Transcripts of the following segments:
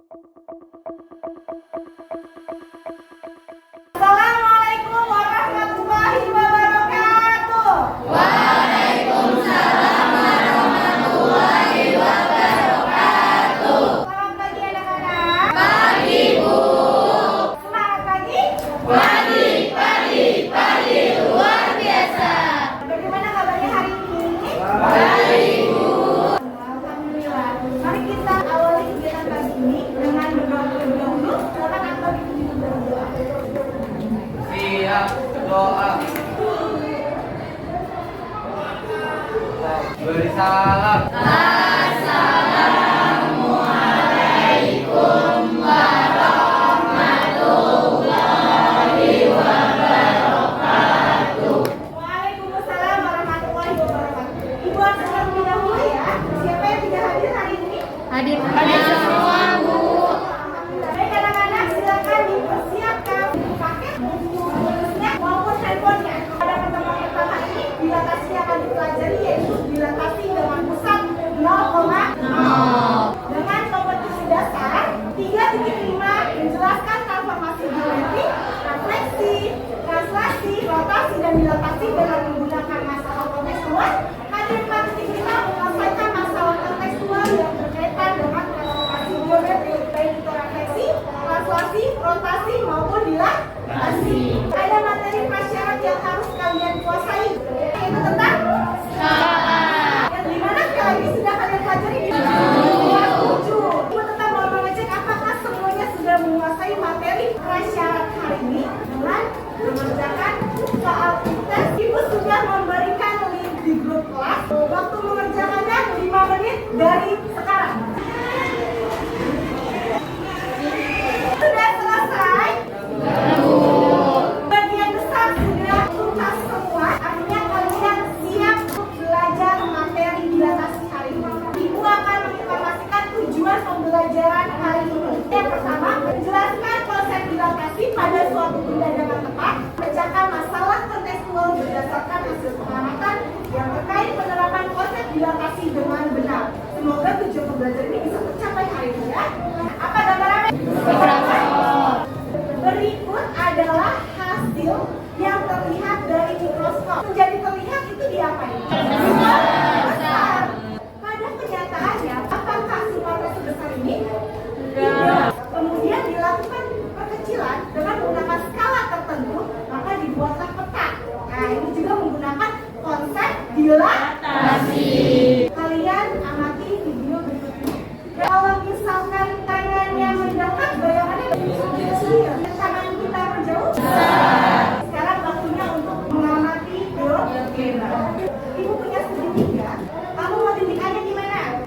Assalamualaikum warahmatullahi wabarakatuh. Waalaikumsalam warahmatullahi wabarakatuh. Selamat pagi anak-anak. Pagi, Bu. Semangat pagi. Pagi luar biasa. Bagaimana kabarnya hari ini? Baik, Bu. Alhamdulillah. Mari kita awali kegiatan pagi ini dengan berdoa terlebih dahulu. Silakan Akbar dipimpin berdoa. Siap doa. Beri salam. Assalamualaikum warahmatullahi wabarakatuh. Waalaikumsalam warahmatullahi wabarakatuh. Ibu harus terlebih dahulu ya. Siapa yang tidak hadir hari ini? Hadir semua, Bu. Baik anak-anak, silakan dipersiapkan paket buku-bukunya maupun handphonenya. Pada pertemuan pertama ini dilatasi akan dipelajari yaitu dilatasi dengan pusat 0,0. Dengan kompetisi dasar 3.5 menjelaskan transformasi geometrik, refleksi, translasi, rotasi dan dilatasi dengan menggunakan masalah kontekstual. Hadir 4.5 menyelesaikan masalah kontekstual yang berkaitan dengan transformasi geometrik, baik itu refleksi, translasi, rotasi maupun dilatasi. Ada materi prasyarat yang harus kalian kuasai, yaitu tentang yang dimana sekali lagi sudah kalian pelajari di kelas 7. Ibu tetap mau mengecek apakah semuanya sudah menguasai materi prasyarat hari ini dengan mengerjakan soal tes. Ibu sudah memberikan link di grup kelas. Waktu mengerjakannya 5 menit dari sekarang. Sudah selesai? Bagian besar sudah tuntas semua, artinya kalian siap untuk belajar materi dilatasi hari ini. Ibu akan menginformasikan tujuan pembelajaran hari ini. Yang pertama, menjelaskan konsep dilatasi pada suatu benda dengan tepat, memecahkan masalah kontekstual berdasarkan hasil pengamatan yang terkait penerapan konsep dilatasi dengan benar. Semoga tujuan pembelajaran ini bisa tercapai hari ini ya. Apa gambarannya? Berikut adalah hasil yang terlihat dari mikroskop. Menjadi terlihat itu diapain? Besar. Pada kenyataannya, apakah sifatnya sebesar ini? Tidak. Kemudian dilakukan perkecilan dengan menggunakan skala tertentu, maka dibuatlah peta. Nah, ini juga menggunakan konsep dilatasi. Kalian amati video berikut ini. Kalau misalkan tangannya mendekat, bayangannya kecil. Tangan kita menjauh. Sekarang waktunya untuk mengamati geometri. Ibu punya segitiga. Kamu mau tipikannya di mana?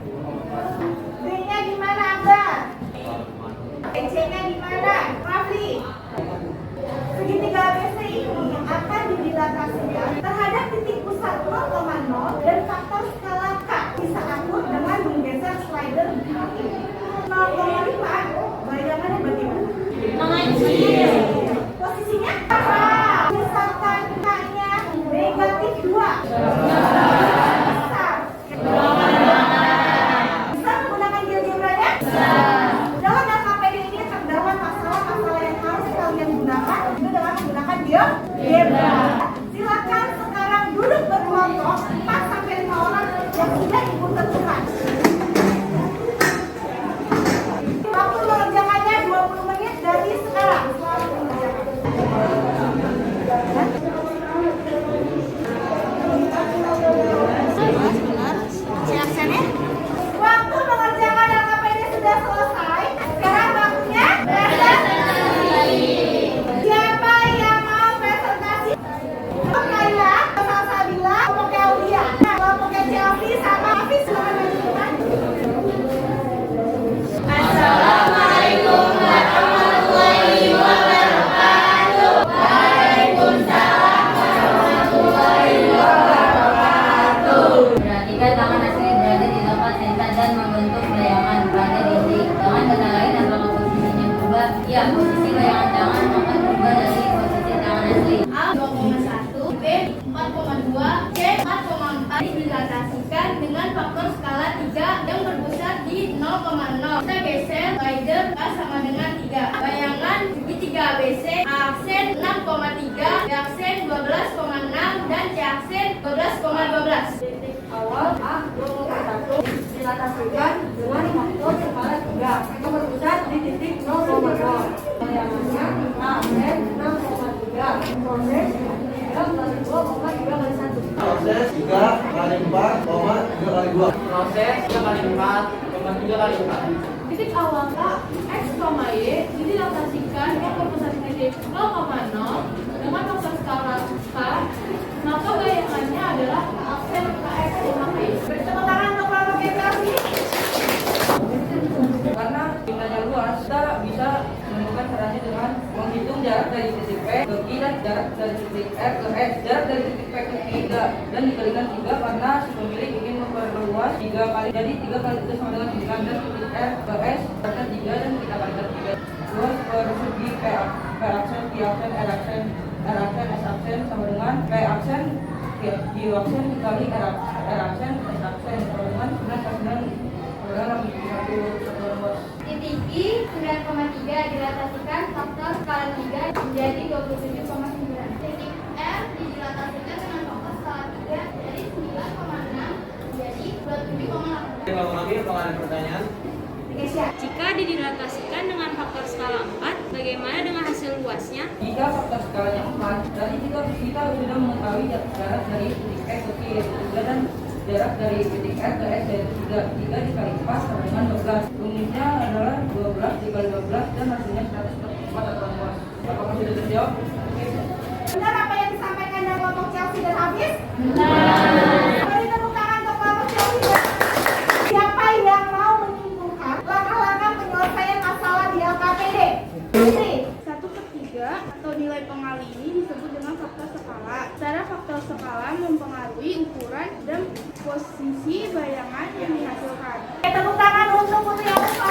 B-nya di mana, Akbar? C-nya di mana? Rafli? Segitiga ABC ini akan didilatasikan terhadap titik pusat 0,0 dan faktor skala K. Bisa atur dengan menggeser slider ini. 0,5 bayangannya bagaimana? Mengecil. Posisinya apa? Misalkan K-nya negatif 2. Besar. Bisa menggunakan GeoGebra-nya? Dalam LKPD ini terdapat masalah-masalah yang harus kalian gunakan itu dengan menggunakan GeoGebra. Silakan sekarang duduk berkelompok 4-5 orang yang sudah ibu tentukan. Waktu mengerjakannya 20 menit dari sekarang. A 2,1 dilatasikan dengan faktor skala 3 yang berpusat di titik 0,0. Bayangannya AN 6,3. Proses 3 kali 2,3 kali 1. Proses 3 kali 4, 3 kali 2. Proses 3 kali 4, 3 kali 4. Titik awal X, Y didilatasikan yang berpusat di titik 0,0 dengan faktor skala 4, maka bayangannya adalah aksen KX, Y. Beri tepuk tangan untuk kelompok geografi. Karena bintangnya luas, kita bisa menemukan caranya dengan menghitung jarak dari titik P ke Q dan jarak dari titik R ke S. Jarak dari titik P ke Q 3 dan dikalikan 3 karena si pemilik ingin memperluas 3 kali. Jadi 3 kali itu sama dengan 9 dan titik R ke S kalikan 3 dan kita kalikan 3. Luas persegi P aksen, Q aksen, R aksen, S aksen sama dengan P aksen, Q aksen dikali R aksen, S aksen sama dengan 9 Titik I 9,3 dilatasikan faktor skala 3 menjadi 27,9. Titik R didilatasikan dengan faktor skala 3 dari 9,6 menjadi 27,8. Kalau kami ada pertanyaan? Jika didilatasikan dengan faktor skala 4, bagaimana dengan hasil luasnya? Jika faktor skalanya 4, berarti kita sudah mengetahui jarak dari titik X ke Q yaitu 3 dan jarak dari titik R ke S yaitu 3. 3 dikali 4 sama dengan 12. Rumusnya adalah 12 dikali 12 dan hasilnya 144 atau luas. Apakah sudah terjawab? Benar apa yang disampaikan dari kelompok Chelsea dan Hafiz? Beri tepuk tangan untuk kelompok Chelsea dan siapa yang mau menyimpulkan langkah-langkah penyelesaian masalah di LKPD? Putri. 1/3 atau nilai pengali ini disebut dengan faktor skala. Secara faktor skala mempengaruhi ukuran dan posisi bayangan yang dihasilkan. Tepuk tangan untuk Putri Alfa.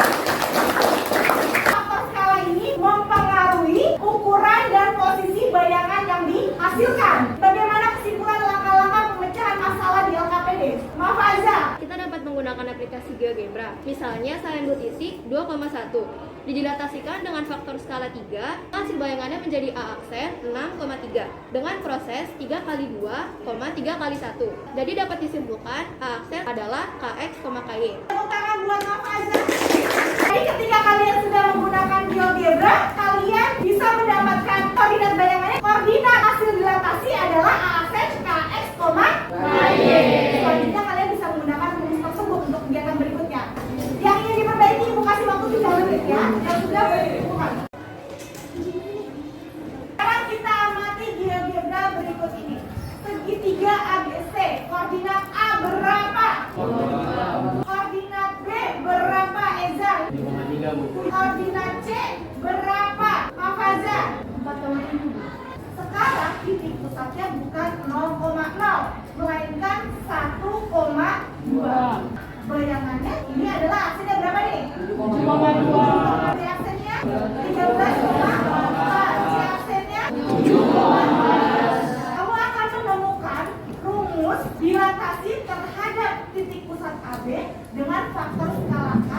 Faktor skala ini mempengaruhi ukuran dan posisi bayangan yang dihasilkan. Bagaimana kesimpulan langkah-langkah pemecahan masalah di LKPD? Mafaza. Kita dapat menggunakan aplikasi GeoGebra. Misalnya salin 2 titik 2,1 didilatasikan dengan faktor skala 3, hasil bayangannya menjadi A aksen 6,3 dengan proses 3 kali 2, 3 kali 1. Jadi dapat disimpulkan A aksen adalah KX, KY. Tepuk tangan buat Mafaza. Jadi ketika kalian sudah menggunakan GeoGebra, kalian bisa mendapatkan koordinat bayangannya. Koordinat hasil dilatasi adalah A aksen KX, Y. Selanjutnya kalian bisa menggunakan rumus tersebut untuk kegiatan berikutnya. Yang ingin diperbaiki, Ibu kasih waktu 3 menit ya. Yang sudah boleh dikumpulkan. Sekarang kita amati GeoGebra berikut ini. Segitiga ABC, koordinat A berapa? Koordinat B berapa, Ezal? Koordinat C berapa, Mafaza? 4,7. Sekarang titik pusatnya bukan 0,0, melainkan 1,2. Bayangannya ini adalah aksennya berapa nih? 7,2. B aksennya 13,4. C aksennya 7,4. Kamu akan menemukan rumus dilatasi terhadap titik pusat AB dengan faktor skala K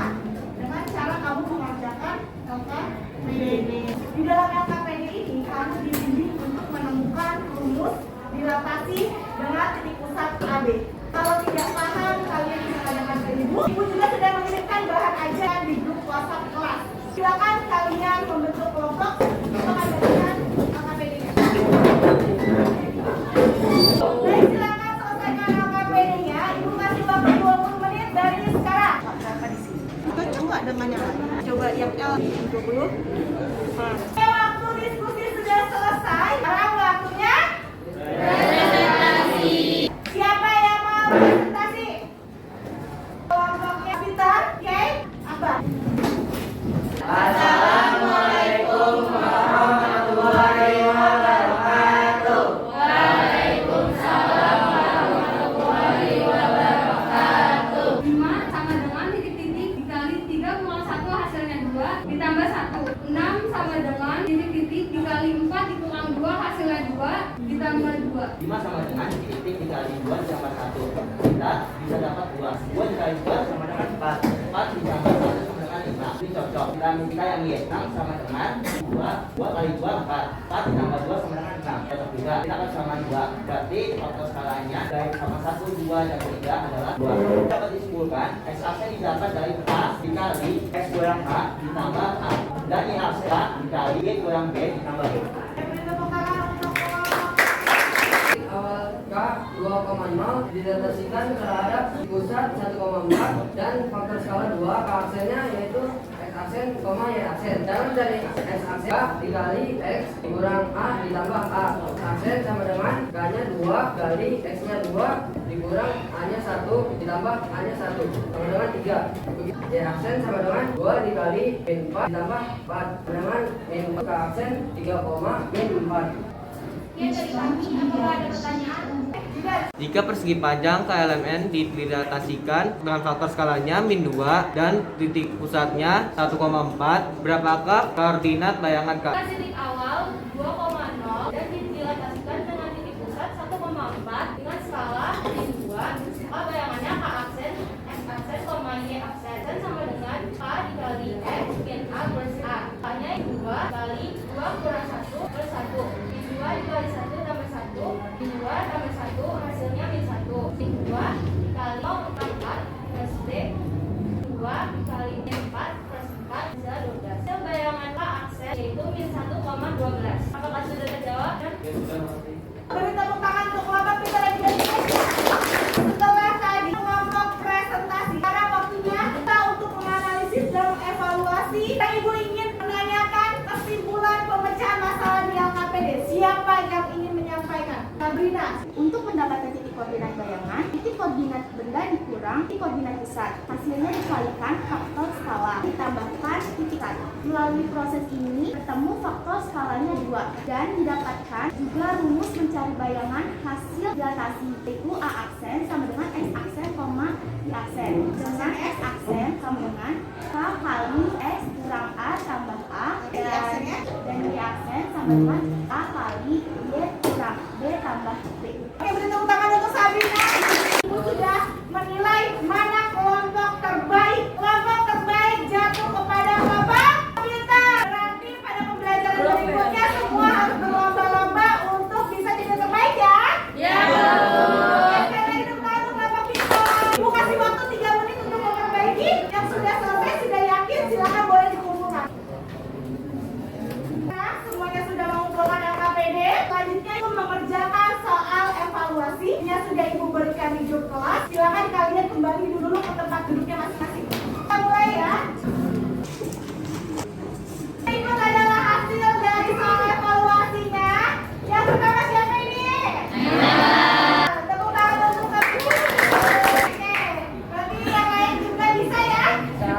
dengan cara kamu mengerjakan LKPD. Di dalam LKPD ini kamu dibimbing untuk menemukan rumus dilatasi dengan titik pusat AB. Kalau tidak paham, kalian bisa tanyakan ke ibu. Ibu juga sudah mengirimkan bahan ajar di grup WhatsApp kelas. Silakan kalian membentuk kelompok untuk mengerjakan LKPD-nya. Baik, silakan selesaikan LKPD-nya. Ibu kasih waktu 20 menit dari sekarang. Berapa di sini? Cocok nggak dengan yang lain? Coba yang L 20. Waktu diskusi sudah selesai. Sekarang waktunya presentasi. Siapa yang mau presentasi? Kelompoknya Pintar, oke? Apa? Assalamualaikum warahmatullahi wabarakatuh. Waalaikumsalam warahmatullahi wabarakatuh. 5 sama dengan titik-titik dikali 3,1 hasilnya 2 ditambah 1. 6 sama dengan titik-titik dikali 4 dikurang 2 hasilnya 2 ditambah 2. 5 sama dengan titik dikali 2 ditambah 1. Kita bisa dapat 2. 2 dikali 2 sama dengan 4. 4 ditambah 1 sama dengan 5. Ini cocok. Kita matematika yang Y 6 sama dengan 2 kali 2 4 ditambah 2 sama dengan 6 tetap juga kita akan sama 2 berarti faktor skalanya dari sama 1, 2, dan 3 adalah 2 dapat disimpulkan X aksen didapat dari A dikali X kurang A ditambah A dan Y aksen A dikali Y kurang B ditambah B. Awal K 2,0 didatasikan terhadap pusat 1,4 dan faktor skala 2 K aksennya yaitu X aksen, Y aksen. Dan dari X aksen dikali X dikurang A ditambah A. X aksen sama dengan K-nya 2 kali X-nya 2 dikurang A-nya 1 ditambah A-nya 1 sama dengan 3. Y aksen sama dengan 2 dikali min 4 ditambah 4 dengan min 4 K aksen 3, min 4. Ya, dari kami, apakah ada pertanyaan? Jika persegi panjang KLMN didatasikan dengan faktor skalanya min 2 dan titik pusatnya 1,4, berapakah koordinat bayangan K? Titik awal 2,0 dan dilatasikan dengan titik pusat 1,4 dengan skala min 2. Maka bayangannya K aksen, X aksen, Y aksen sama dengan K dikali X min A plus A. K-nya 2 kali 2 kurang 1 plus 1. 2 dikali 1 tambah 1, 2 tambah 1 hasilnya min 1. 2 dikali 4 plus B, 2 dikali 4 plus 4 hasilnya 12. Hasil bayangan K aksen yaitu min 1,12. Apakah sudah terjawab? Beri tepuk tangan untuk kelompok kita lagi dari setelah tadi kelompok presentasi. Sekarang waktunya kita untuk menganalisis dan mengevaluasi. Ibu ingin menanyakan kesimpulan pemecahan masalah di LKPD. Siapa yang ingin menyampaikan? Sabrina. Untuk mendapatkan titik koordinat bayangan, titik koordinat benda dikurang titik koordinat pusat. Hasilnya dikalikan faktor skala, ditambahkan titik A. Melalui proses ini, bertemu faktor skalanya 2 dan didapatkan juga rumus mencari bayangan hasil dilatasi, yaitu A aksen sama dengan X aksen, Y aksen. Dengan X aksen sama dengan K kali X kurang A tambah A dan Y aksen sama dengan A kali Y kurang B tambah B. Oke, beri tepuk tangan untuk Sabrina. Ibu sudah menilai mana kelompok terbaik. Kelompok terbaik jatuh kepada kelompok pintar. Berarti pada pembelajaran berikutnya semua harus berlomba-lomba untuk bisa jadi terbaik ya? Ya. Oke, sekali lagi tepuk tangan untuk kelompok pintar. Ibu kasih waktu 3 menit untuk memperbaiki. Yang sudah selesai, sudah yakin, silakan boleh dikumpulkan. Nah, semuanya sudah mengumpulkan LKPD. Selanjutnya ibu mengerjakan soal evaluasi. Yang sudah ibu berikan di grup kelas. Silakan kalian kembali dulu ke tempat duduknya masing-masing. Kita mulai ya. Berikut adalah hasil dari soal evaluasinya. Yang pertama siapa ini? Tepuk tangan untuk kami. Oke, berarti yang lain juga bisa ya? Bisa.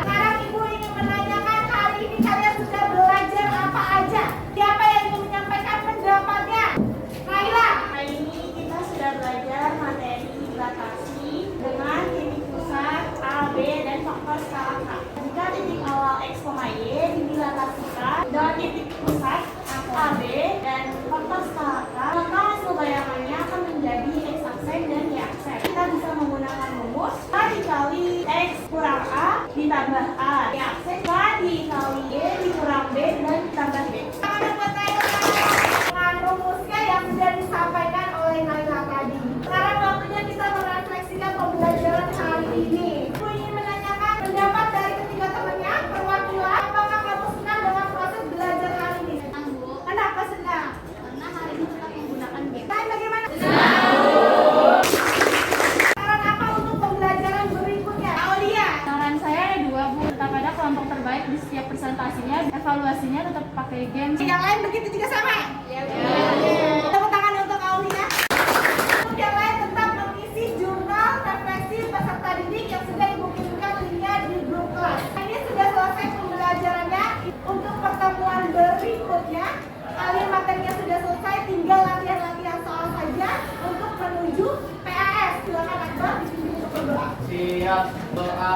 Sekarang ibu ingin menanyakan hari ini kalian sudah belajar apa aja? Siapa yang ingin menyampaikan pendapatnya? Naila. Hari ini kita sudah belajar materi dilatasi dengan titik pusat A, B, dan faktor skala K. Jika titik awal X, Y didilatasikan dengan titik pusat A, B, dan faktor skala K, maka hasil bayangannya akan menjadi X aksen dan Y aksen. Kita bisa menggunakan rumus K dikali X kurang A ditambah A, Y aksen K dikali Y dikurang B dan ditambah B. Dengan rumusnya yang sudah disampaikan oleh Naila tadi. Sekarang waktunya kita merefleksikan pembelajaran hari ini. Ibu ingin menanyakan pendapat dari ketiga temannya, perwakilan. Apakah kamu senang dengan proses belajar hari ini? Senang, Bu. Kenapa senang? Karena hari ini tetap menggunakan game. Kalian bagaimana? Saran apa untuk pembelajaran berikutnya? Aulia. Saran saya ada 2, Bu. Tetap ada kelompok terbaik di setiap presentasinya, evaluasinya tetap pakai game. Yang lain begitu juga sama? Ya, Bu. Tepuk tangan untuk Aulia. Untuk yang lain tetap mengisi jurnal refleksi peserta didik yang sudah ibu kirimkan linknya di grup kelas. Ini sudah selesai pembelajarannya. Untuk pertemuan berikutnya, kalian materinya sudah selesai, tinggal latihan-latihan soal saja untuk menuju PAS. Silakan Akbar dipimpin untuk berdoa. Siap, doa.